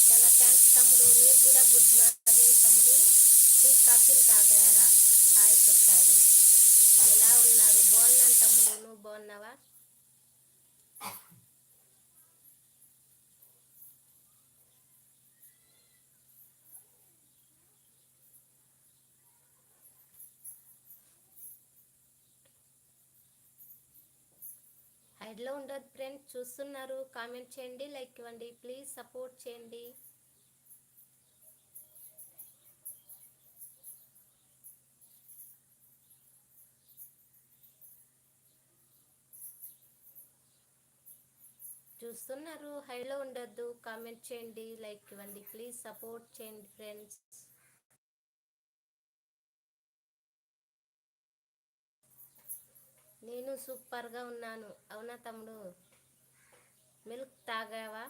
చాలా థ్యాంక్స్ తమ్ముడు. నీకు కూడా గుడ్ మార్నింగ్ తమ్ముడు. టీ కాఫీలు తాగారా? హాయ్ చెప్పారు. ఎలా ఉన్నారు? బాగున్నాను తమ్ముడు. నువ్వు బాగున్నావా? హైడ్లో ఉండదు ఫ్రెండ్స్. చూస్తున్నారు, కామెంట్ చేయండి, లైక్ ఇవ్వండి, ప్లీజ్ సపోర్ట్ చేయండి. చూస్తున్నారు, హైలో ఉండొద్దు, కామెంట్ చేయండి, లైక్ ఇవ్వండి, ప్లీజ్ సపోర్ట్ చేయండి ఫ్రెండ్స్. నేను సూపర్గా ఉన్నాను. అవునా తమ్ముడు? మిల్క్ తాగావా?